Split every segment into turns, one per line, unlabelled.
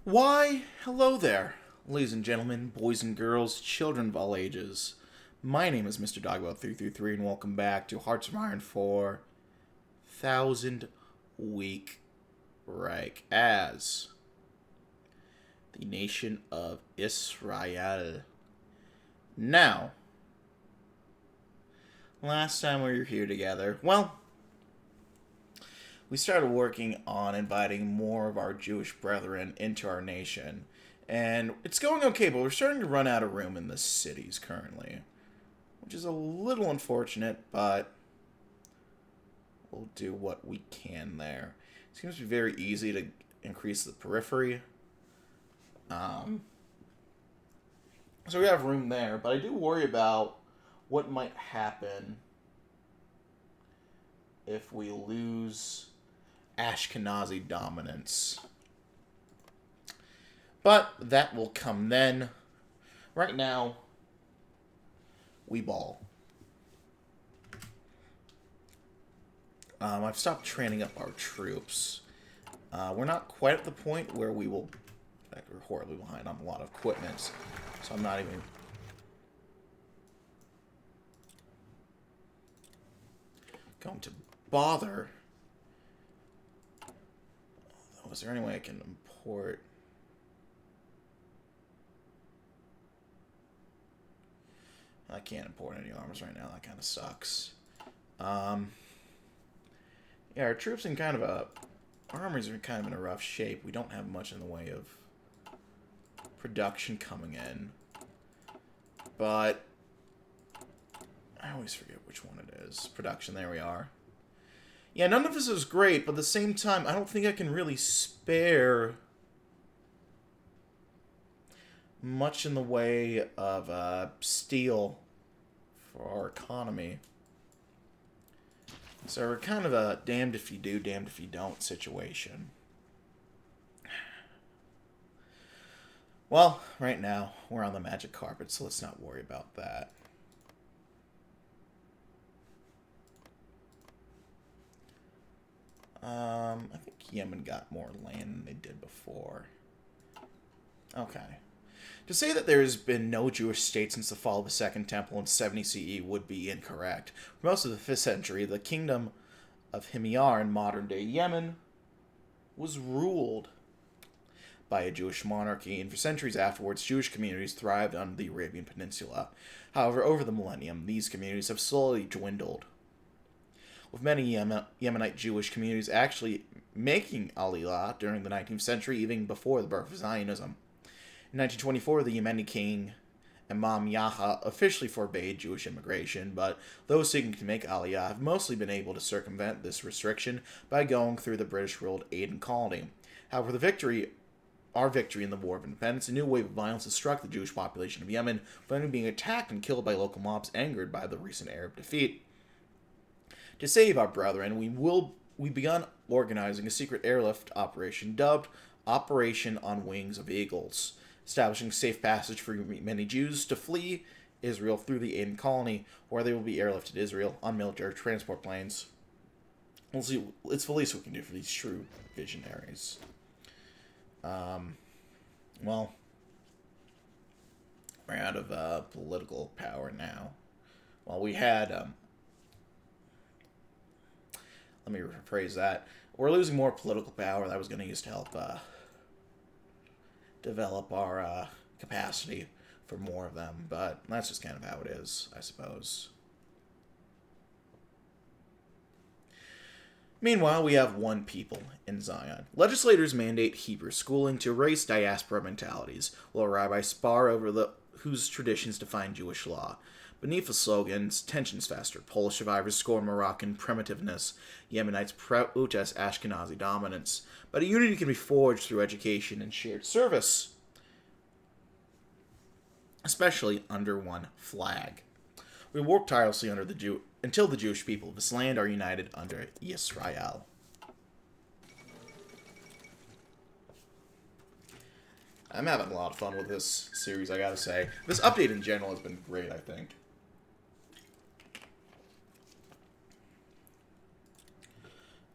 Why, hello there, ladies and gentlemen, boys and girls, children of all ages. My name is Mr. Dogwell333, and welcome back to Hearts of Iron 4 Thousand Week Reich as the nation of Israel. Now, last time we were here together, we started working on inviting more of our Jewish brethren into our nation. And it's going okay, but we're starting to run out of room in the cities currently. Which is a little unfortunate, but we'll do what we can there. It seems to be very easy to increase the periphery. So we have room there, but I do worry about what might happen if we lose Ashkenazi dominance. But that will come then. Right now, we ball. I've stopped training up our troops. We're not quite at the point where we will... In fact, we're horribly behind on a lot of equipment, so I'm not even going to bother. Oh, is there any way I can import... I can't import any arms right now. That kind of sucks. Yeah, our troops in kind of a... Our armies are kind of in a rough shape. We don't have much in the way of production coming in. But I always forget which one it is. Production, there we are. Yeah, none of this is great, but at the same time, I don't think I can really spare much in the way of steel for our economy. So we're kind of a damned if you do, damned if you don't situation. Well, right now, we're on the magic carpet, so let's not worry about that. I think Yemen got more land than they did before. Okay. To say that there has been no Jewish state since the fall of the Second Temple in 70 CE would be incorrect. For most of the 5th century, the kingdom of Himyar in modern-day Yemen was ruled by a Jewish monarchy, and for centuries afterwards, Jewish communities thrived on the Arabian Peninsula. However, over the millennium, these communities have slowly dwindled, with many Yemenite Jewish communities actually making Aliyah during the 19th century, even before the birth of Zionism. In 1924, the Yemeni king Imam Yahya officially forbade Jewish immigration, but those seeking to make Aliyah have mostly been able to circumvent this restriction by going through the British-ruled Aden colony. However, our victory in the War of Independence, a new wave of violence has struck the Jewish population of Yemen, finally being attacked and killed by local mobs angered by the recent Arab defeat. To save our brethren, we begun organizing a secret airlift operation dubbed Operation on Wings of Eagles, establishing safe passage for many Jews to flee Israel through the Aden colony, where they will be airlifted to Israel on military transport planes. We'll see. It's the least we can do for these true visionaries. Well, we're out of political power now. Well, we had... let me rephrase that. We're losing more political power that was going to use to help develop our capacity for more of them, but that's just kind of how it is, I suppose. Meanwhile, we have one people in Zion. Legislators mandate Hebrew schooling to erase diaspora mentalities, while rabbis spar over whose traditions define Jewish law. Beneath the slogans, tensions fester. Polish survivors scorn Moroccan primitiveness. Yemenites protest Ashkenazi dominance. But a unity can be forged through education and shared service, especially under one flag. We work tirelessly until the Jewish people of this land are united under Israel. I'm having a lot of fun with this series, I gotta say. This update in general has been great, I think.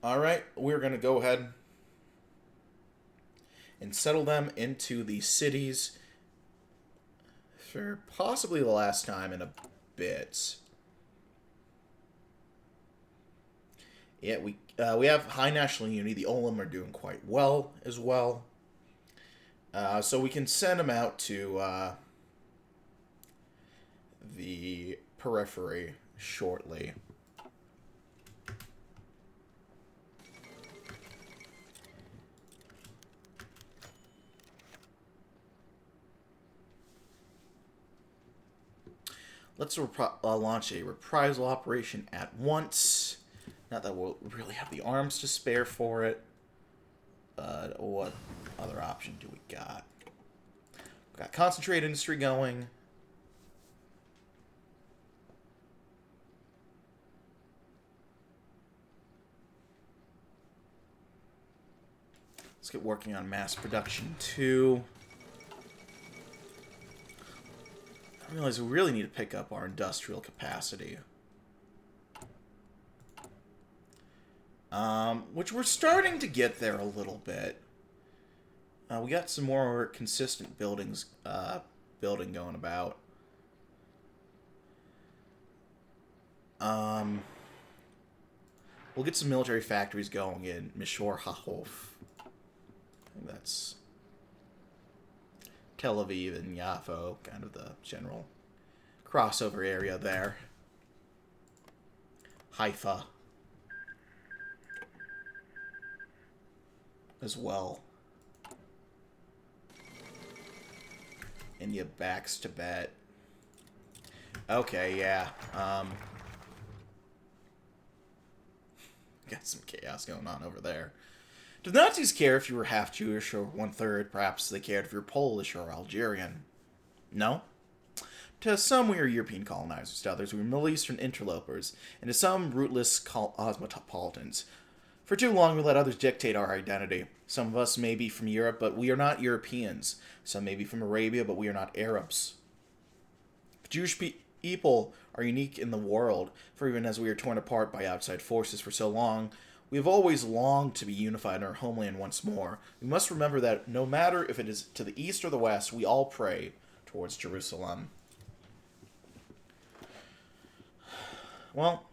Alright, we're gonna go ahead and settle them into the cities for possibly the last time in a bit. Yeah, we have high national unity. The Olim are doing quite well as well. So we can send them out to the periphery shortly. Let's launch a reprisal operation at once. Not that we'll really have the arms to spare for it. What other option do we got? We've got concentrate industry going. Let's get working on mass production too. I realize we really need to pick up our industrial capacity. Which we're starting to get there a little bit. We got some more consistent building going about. We'll get some military factories going in Mishor HaHof. That's Tel Aviv and Yafo, kind of the general crossover area there. Haifa as well. India backs Tibet. Okay, yeah. Got some chaos going on over there. Do the Nazis care if you were half Jewish or one-third? Perhaps they cared if you were Polish or Algerian. No? To some, we are European colonizers. To others, we are Middle Eastern interlopers. And to some, rootless cosmopolitans. For too long, we let others dictate our identity. Some of us may be from Europe, but we are not Europeans. Some may be from Arabia, but we are not Arabs. Jewish people are unique in the world, for even as we are torn apart by outside forces for so long, we have always longed to be unified in our homeland once more. We must remember that no matter if it is to the east or the west, we all pray towards Jerusalem. Well,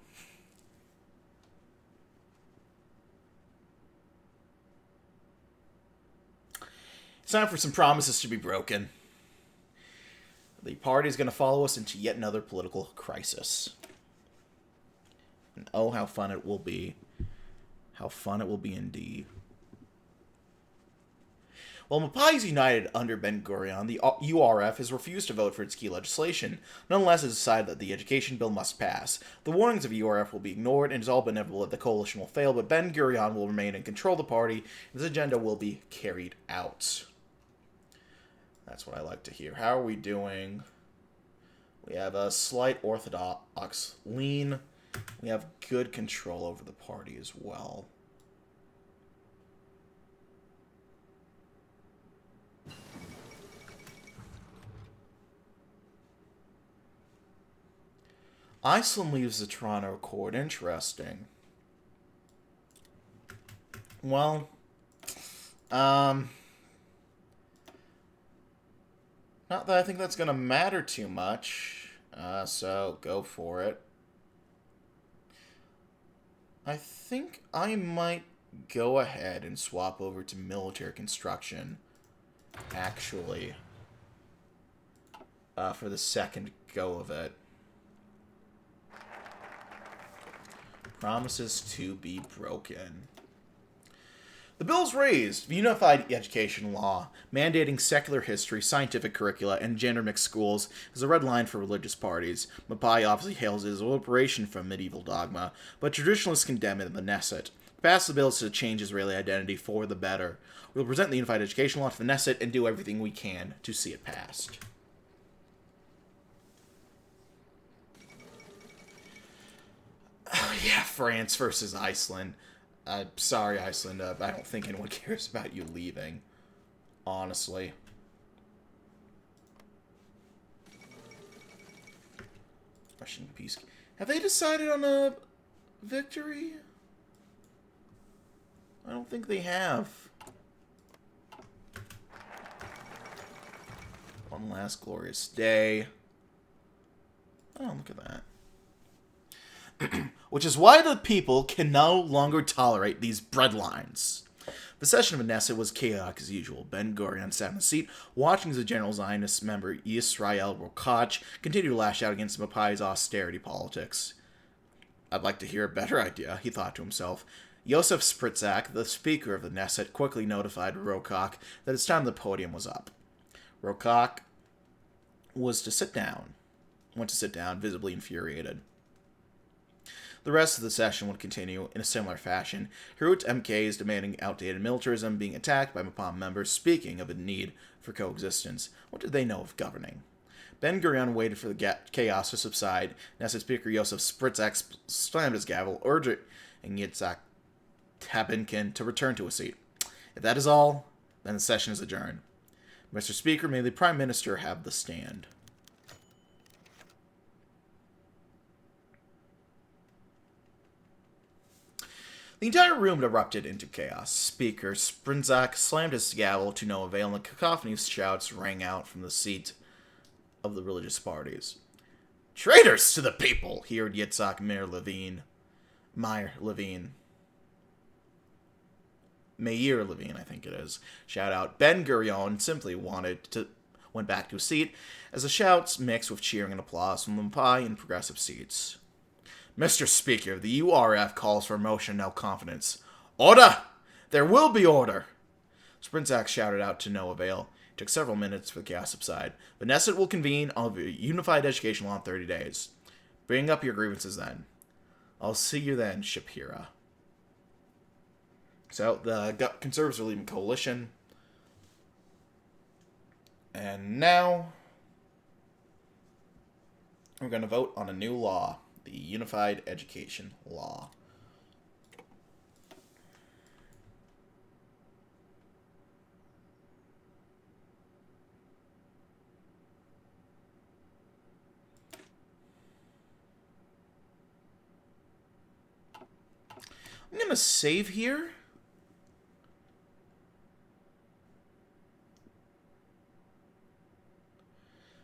it's time for some promises to be broken. The party is going to follow us into yet another political crisis. And oh, how fun it will be. How fun it will be indeed. While Mapai is united under Ben-Gurion, the URF has refused to vote for its key legislation. Nonetheless, it has decided that the education bill must pass. The warnings of URF will be ignored, and it is all but inevitable that the coalition will fail, but Ben-Gurion will remain in control of the party, and his agenda will be carried out. That's what I like to hear. How are we doing? We have a slight orthodox lean. We have good control over the party as well. Iceland leaves the Toronto Accord. Interesting. Well, not that I think that's going to matter too much. So go for it. I think I might go ahead and swap over to military construction, actually, for the second go of it. Promises to be broken. The bill's raised unified education law, mandating secular history, scientific curricula, and gender-mixed schools is a red line for religious parties. Mapai obviously hails it as a liberation from medieval dogma, but traditionalists condemn it in the Knesset. To pass the bill is to change Israeli identity for the better. We will present the unified education law to the Knesset and do everything we can to see it passed. Yeah, France versus Iceland. Sorry, Iceland. I don't think anyone cares about you leaving. Honestly. Russian peace. Have they decided on a victory? I don't think they have. One last glorious day. Oh, look at that. Which is why the people can no longer tolerate these breadlines. The session of Knesset was chaotic as usual. Ben-Gurion sat in the seat, watching as the General Zionist member Yisrael Rokach continued to lash out against Mapai's austerity politics. I'd like to hear a better idea, he thought to himself. Yosef Spritzak, the speaker of the Knesset, quickly notified Rokach that it's time the podium was up. Rokach went to sit down, visibly infuriated. The rest of the session would continue in a similar fashion. Hirut MKs demanding outdated militarism, being attacked by Mapam members, speaking of a need for coexistence. What did they know of governing? Ben-Gurion waited for the chaos to subside. Knesset Speaker Yosef Spritzak slammed his gavel, urging Yitzhak Tabinkin to return to a seat. If that is all, then the session is adjourned. Mr. Speaker, may the Prime Minister have the stand. The entire room erupted into chaos. Speaker Spritzak slammed his gavel to no avail, and the cacophony of shouts rang out from the seat of the religious parties. Traitors to the people! He heard Yitzhak Meir Levine, I think it is, shout out. Ben-Gurion simply went back to his seat, as the shouts mixed with cheering and applause from the Mapai and progressive seats. Mr. Speaker, the URF calls for a motion no confidence. Order! There will be order! Spritzak shouted out to no avail. It took several minutes for the chaos to subside. The Knesset will convene on a unified education law in 30 days. Bring up your grievances then. I'll see you then, Shapira. So, the Conservatives are leaving coalition. And now, we're going to vote on a new law. The Unified Education Law. I'm going to save here.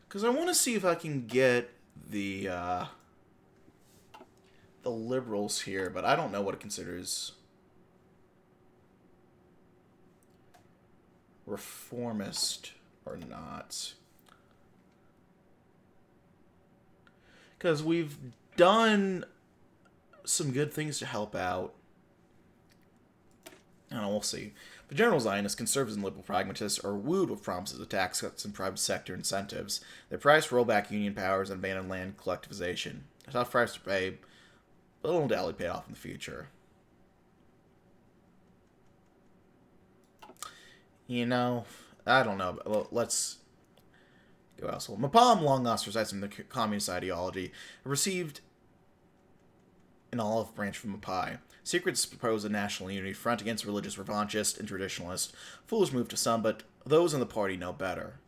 Because I want to see if I can get the liberals here, but I don't know what it considers reformist or not. Because we've done some good things to help out. I don't know, we'll see. The General Zionists, conservatives, and liberal pragmatists are wooed with promises of tax cuts and private sector incentives. They price rollback union powers and abandon land collectivization. A tough price to pay, but it'll undoubtedly pay off in the future. You know, I don't know. Well, let's go elsewhere. Mapam, long lost resides in the communist ideology, received an olive branch from Mapai. Secrets propose a national unity front against religious revanchists and traditionalists. Foolish move to some, but those in the party know better.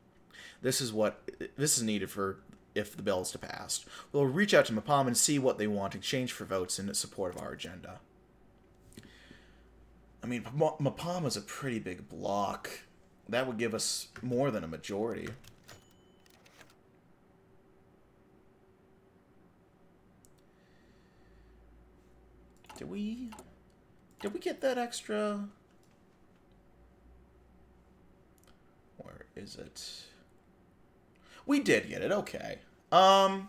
This is needed for if the bill is to pass. We'll reach out to Mapam and see what they want in exchange for votes in support of our agenda. I mean, Mapam is a pretty big block. That would give us more than a majority. Did we get that extra? Where is it? We did get it, okay. Oh,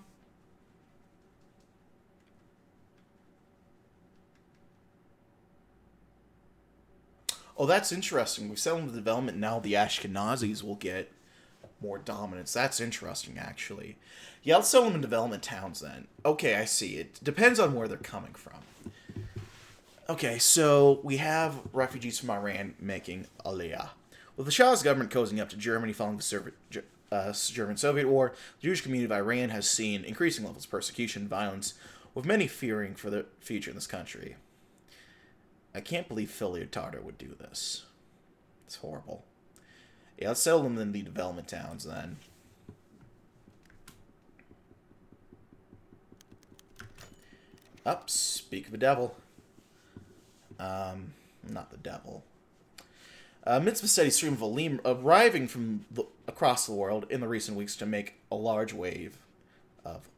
that's interesting. We've settled the development, now the Ashkenazis will get more dominance. That's interesting, actually. Yeah, let's sell them in development towns, then. Okay, I see. It depends on where they're coming from. Okay, so we have refugees from Iran making Aliyah. With the Shah's government cozying up to Germany following the German-Soviet War, the Jewish community of Iran has seen increasing levels of persecution and violence, with many fearing for their future in this country. I can't believe Philly Tartar would do this. It's horrible. Yeah, let's settle them in the development towns, then. Speak of the devil. Not the devil. Amidst the steady stream of Aleem arriving from across the world in the recent weeks to make a large wave of,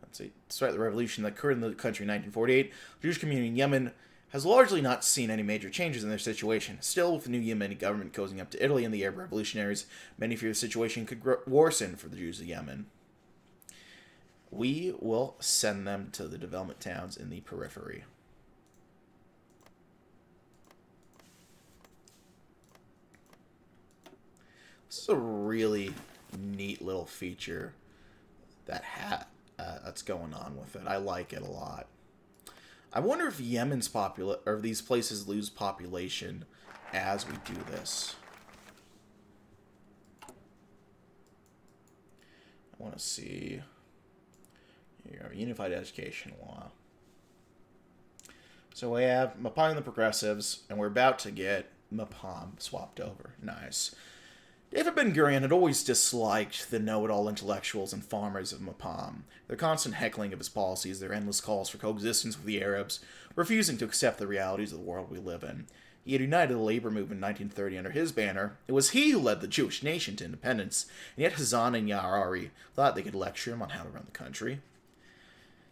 let's see, despite the revolution that occurred in the country in 1948, the Jewish community in Yemen has largely not seen any major changes in their situation. Still, with the new Yemeni government cozying up to Italy and the Arab revolutionaries, many fear the situation could worsen for the Jews of Yemen. We will send them to the development towns in the periphery. This is a really neat little feature that's going on with it. I like it a lot. I wonder if Yemen's or these places lose population as we do this. I want to see. Here, Unified Education Law. So we have Mapam and the Progressives, and we're about to get Mapam swapped over. Nice. David Ben-Gurion had always disliked the know-it-all intellectuals and farmers of Mapam, their constant heckling of his policies, their endless calls for coexistence with the Arabs, refusing to accept the realities of the world we live in. He had united the labor movement in 1930 under his banner. It was he who led the Jewish nation to independence, and yet Hazan and Yarari thought they could lecture him on how to run the country.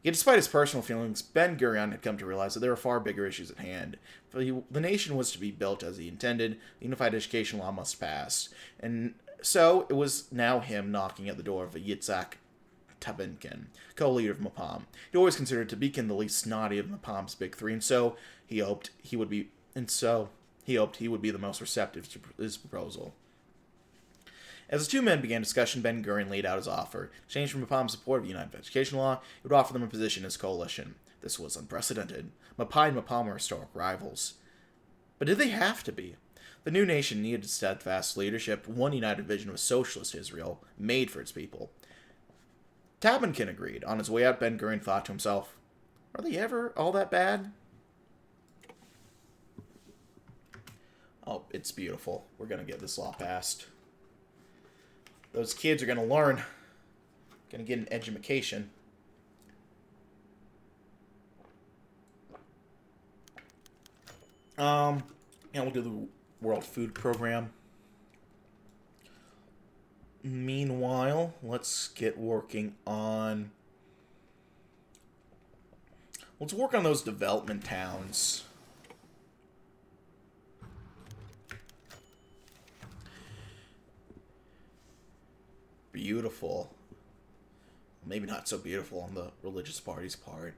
Yet despite his personal feelings, Ben-Gurion had come to realize that there were far bigger issues at hand. If the nation was to be built as he intended, the Unified Education Law must pass. And so it was now him knocking at the door of Yitzhak Tabinkin, co-leader of Mapam. He always considered Tabinkin the least snotty of Mapam's big three, and so he hoped he would be the most receptive to his proposal. As the two men began discussion, Ben-Gurion laid out his offer. In exchange for Mapam's support of the Unified Education Law, he would offer them a position in his coalition. This was unprecedented. Mapai and Mapam were historic rivals. But did they have to be? The new nation needed steadfast leadership, one united vision of a socialist Israel, made for its people. Tabinkin agreed. On his way out, Ben-Gurion thought to himself, are they ever all that bad? Oh, it's beautiful. We're going to get this law passed. Those kids are going to learn. Going to get an education. And we'll do the World Food Program. Meanwhile, let's get working on... Let's work on those development towns. Beautiful. Maybe not so beautiful on the religious party's part.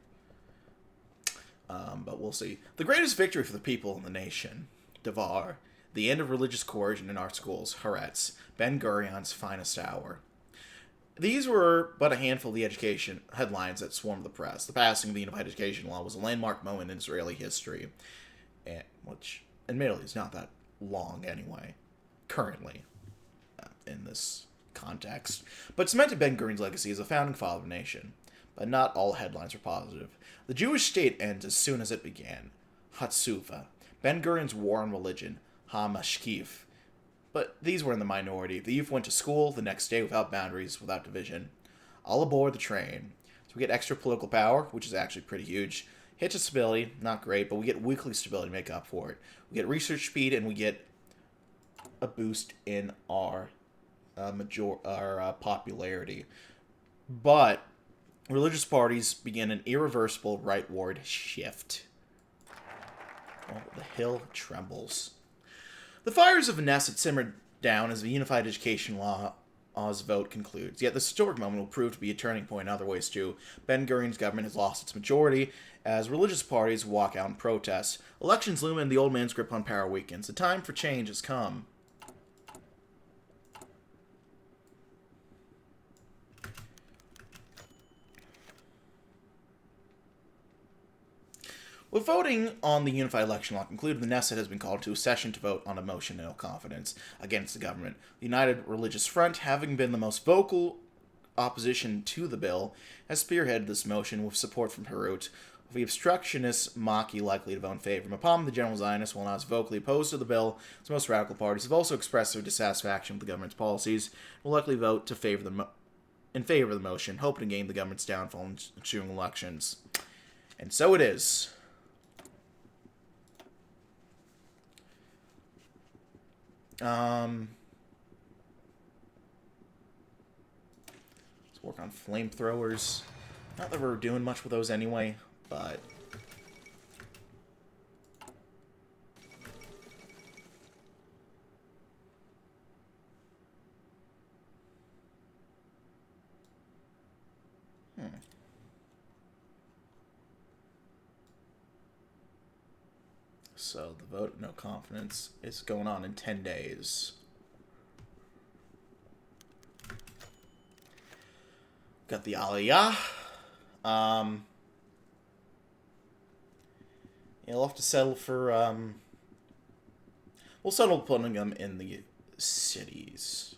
But we'll see. The greatest victory for the people in the nation. Devar. The end of religious coercion in our schools. Haaretz. Ben-Gurion's finest hour. These were but a handful of the education headlines that swarmed the press. The passing of the Unified Education Law was a landmark moment in Israeli history. Which, admittedly, is not that long anyway. Currently. In this context, but cemented Ben-Gurion's legacy as a founding father of the nation. But not all headlines were positive. The Jewish state ends as soon as it began. Hatsuva. Ben-Gurion's war on religion. Ha-Mashkif. But these were in the minority. The youth went to school the next day without boundaries, without division. All aboard the train. So we get extra political power, which is actually pretty huge. Hit to stability, not great, but we get weekly stability to make up for it. We get research speed, and we get a boost in our popularity. But religious parties began an irreversible rightward shift. Well, the hill trembles. The fires of Knesset simmered down as the Unified Education Law's vote concludes. Yet this historic moment will prove to be a turning point in other ways too. Ben-Gurion's government has lost its majority as religious parties walk out in protest. Elections loom and the old man's grip on power weakens. The time for change has come. With voting on the Unified Election Law concluded, the Knesset has been called to a session to vote on a motion of no confidence against the government. The United Religious Front, having been the most vocal opposition to the bill, has spearheaded this motion with support from Herut, with the obstructionist Maki likely to vote in favor. Mapam, the General Zionist, while not vocally opposed to the bill, as most radical parties have also expressed their dissatisfaction with the government's policies, will likely vote to in favor of the motion, hoping to gain the government's downfall in ensuing elections. And so it is. Um, let's work on flamethrowers. Not that we're doing much with those anyway, but... So, the vote of no confidence is going on in 10 days. Got the Aliyah. Yeah, we'll have to settle for, we'll settle putting them in the cities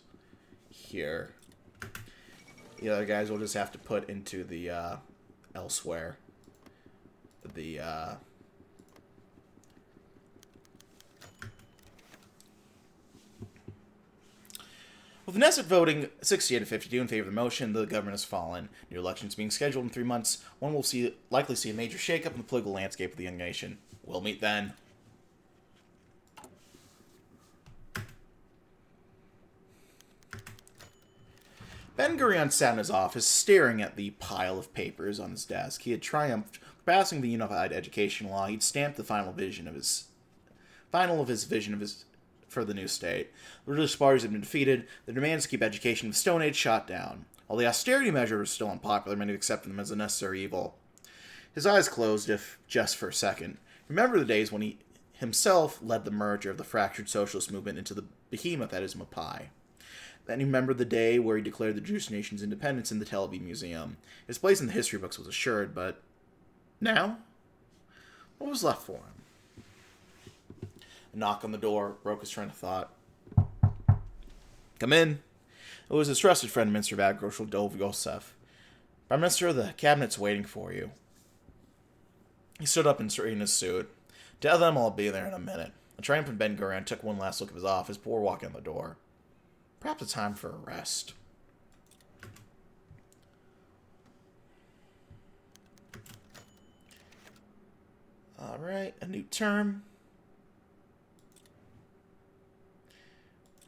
here. The other guys will just have to put into the, elsewhere. The, With the Knesset voting 68 to 52 in favor of the motion, the government has fallen. New elections being scheduled in 3 months. One will likely see a major shakeup in the political landscape of the young nation. We'll meet then. Ben-Gurion sat in his office, staring at the pile of papers on his desk. He had triumphed, passing the unified education law. He'd stamped the final vision of his for the new state. The religious parties had been defeated, the demands to keep education of the Stone Age shot down. While the austerity measure was still unpopular, many accepted them as a necessary evil. His eyes closed, if just for a second. Remember the days when he himself led the merger of the fractured socialist movement into the behemoth that is Mapai. Then he remembered the day where he declared the Jewish nation's independence in the Tel Aviv Museum. His place in the history books was assured, but now? What was left for him? A knock on the door broke his train of thought. Come in. It was his trusted friend, Minister of Agriculture, Dov Yosef. Prime Minister, the cabinet's waiting for you. He stood up and straightened his suit. Tell them I'll be there in a minute. A triumphant Ben-Gurion took one last look of his office before walking in the door. Perhaps it's time for a rest. Alright, a new term.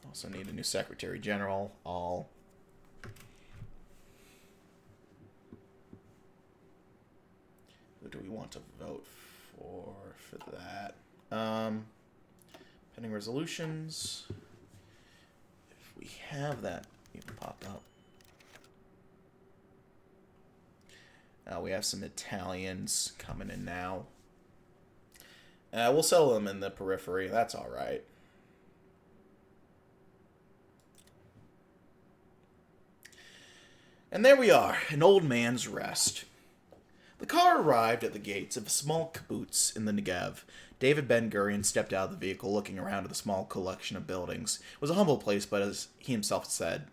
Also need a new Secretary General. All. Who do we want to vote for that? Pending resolutions. If we have that even popped up. We have some Italians coming in now. We'll settle them in the periphery. That's all right. And there we are, an old man's rest. The car arrived at the gates of a small kibbutz in the Negev. David Ben-Gurion stepped out of the vehicle, looking around at the small collection of buildings. It was a humble place, but as he himself said,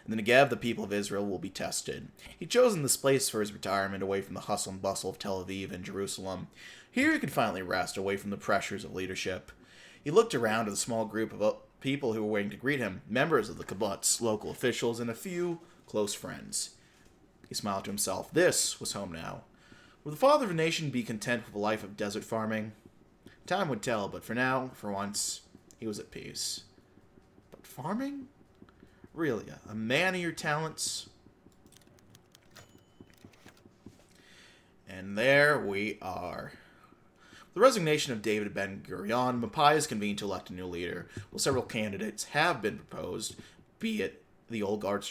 in the Negev, the people of Israel will be tested. He'd chosen this place for his retirement, away from the hustle and bustle of Tel Aviv and Jerusalem. Here he could finally rest, away from the pressures of leadership. He looked around at the small group of people who were waiting to greet him, members of the kibbutz, local officials, and a few close friends. He smiled to himself. This was home now. Would the father of a nation be content with a life of desert farming? Time would tell, but for now, for once, he was at peace. But farming? Really, a man of your talents? And there we are. With the resignation of David Ben-Gurion, Mapai is convened to elect a new leader. Well, several candidates have been proposed, be it the old guard's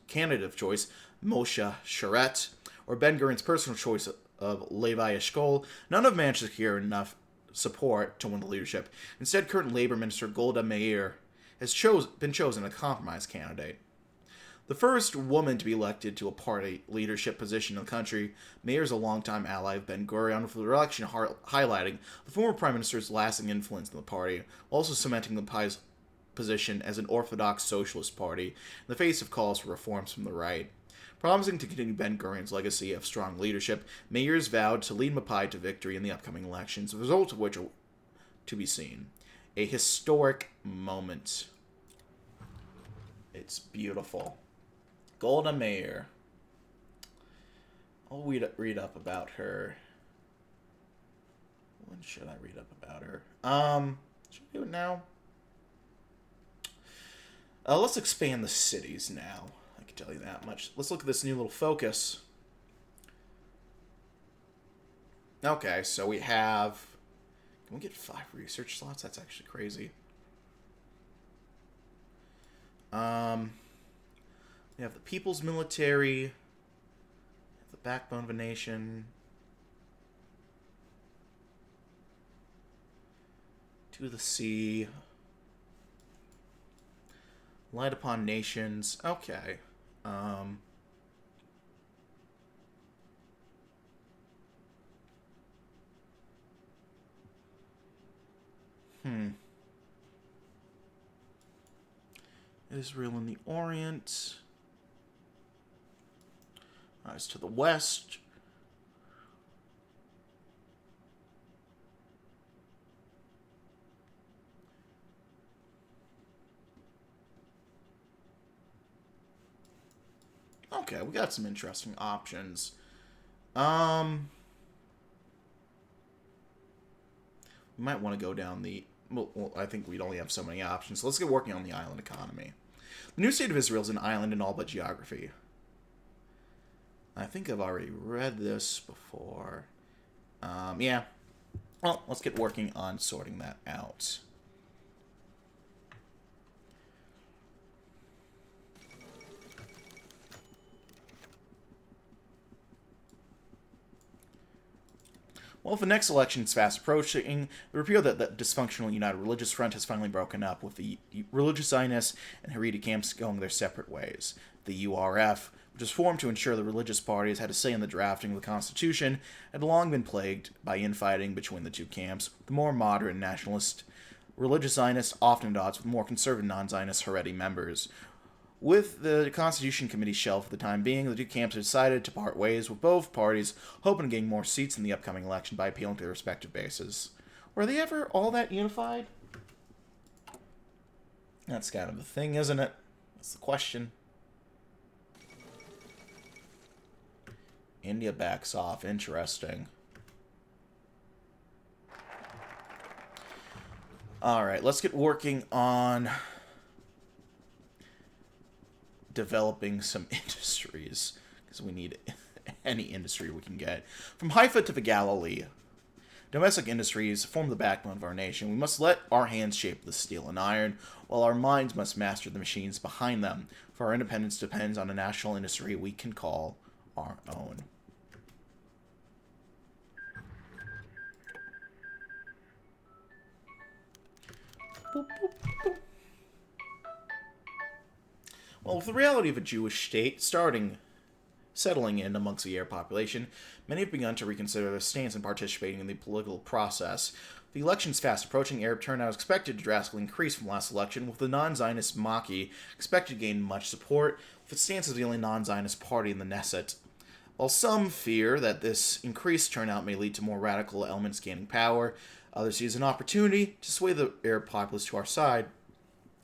candidate of choice, Moshe Sharet, or Ben-Gurion's personal choice of Levi Eshkol. None have managed to secure enough support to win the leadership. Instead, current Labor Minister Golda Meir has been chosen a compromise candidate. The first woman to be elected to a party leadership position in the country, Meir is a longtime ally of Ben-Gurion, with the election highlighting the former prime minister's lasting influence in the party, also cementing the party's position as an orthodox socialist party in the face of calls for reforms from the right. Promising to continue Ben-Gurion's legacy of strong leadership, Meir's vowed to lead Mapai to victory in the upcoming elections, the results of which are to be seen. A historic moment. It's beautiful. Golda Meir. I'll read up about her. When should I read up about her? Should I do it now? Let's expand the cities now. I can tell you that much. Let's look at this new little focus. Okay, so we have... Can we get 5 research slots? That's actually crazy. We have the People's Military, the Backbone of a Nation, 2 of the Sea, Light Upon Nations. Okay. Israel in the Orient. As to the west. Okay, we got some interesting options. We might want to go down the... Well, I think we'd only have so many options. So let's get working on the island economy. The new state of Israel is an island in all but geography. I think I've already read this before. Yeah. Well, let's get working on sorting that out. Well, if the next election is fast approaching, the repeal that the dysfunctional United Religious Front has finally broken up, with the religious Zionists and Haredi camps going their separate ways. The URF, which was formed to ensure the religious parties had a say in the drafting of the Constitution, had long been plagued by infighting between the two camps, the more moderate nationalist religious Zionists often at odds with more conservative non-Zionist Haredi members. With the Constitution Committee shelved for the time being, the two camps decided to part ways, with both parties hoping to gain more seats in the upcoming election by appealing to their respective bases. Were they ever all that unified? That's kind of the thing, isn't it? That's the question. India backs off. Interesting. Alright, let's get working on developing some industries, because we need any industry we can get. From Haifa to the Galilee, domestic industries form the backbone of our nation. We must let our hands shape the steel and iron, while our minds must master the machines behind them, for our independence depends on a national industry we can call our own. Boop, boop, boop. Well, with the reality of a Jewish state settling in amongst the Arab population, many have begun to reconsider their stance in participating in the political process. The elections fast approaching, Arab turnout is expected to drastically increase from last election, with the non-Zionist Maki expected to gain much support, with its stance as the only non-Zionist party in the Knesset. While some fear that this increased turnout may lead to more radical elements gaining power, others see it as an opportunity to sway the Arab populace to our side,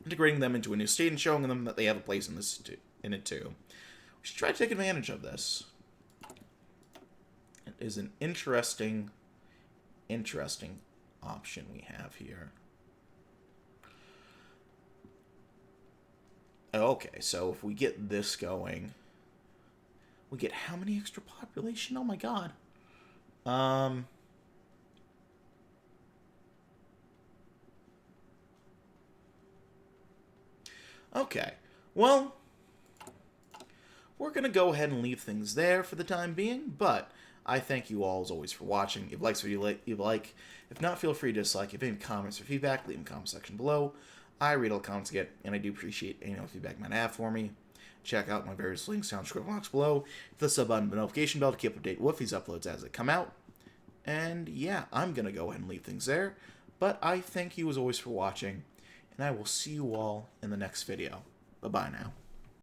integrating them into a new state and showing them that they have a place in it too. We should try to take advantage of this. It is an interesting option we have here. Okay, so if we get this going, we get how many extra population? Oh my god. Okay, well, we're going to go ahead and leave things there for the time being, but I thank you all, as always, for watching. If you like this video, you like. If not, feel free to dislike. If you have any comments or feedback, leave them in the comment section below. I read all the comments I get, and I do appreciate any feedback you might have for me. Check out my various links down in the description box below. Hit the sub button, the notification bell to keep up to date with these uploads as they come out. And yeah, I'm going to go ahead and leave things there, but I thank you, as always, for watching. And I will see you all in the next video. Bye-bye now.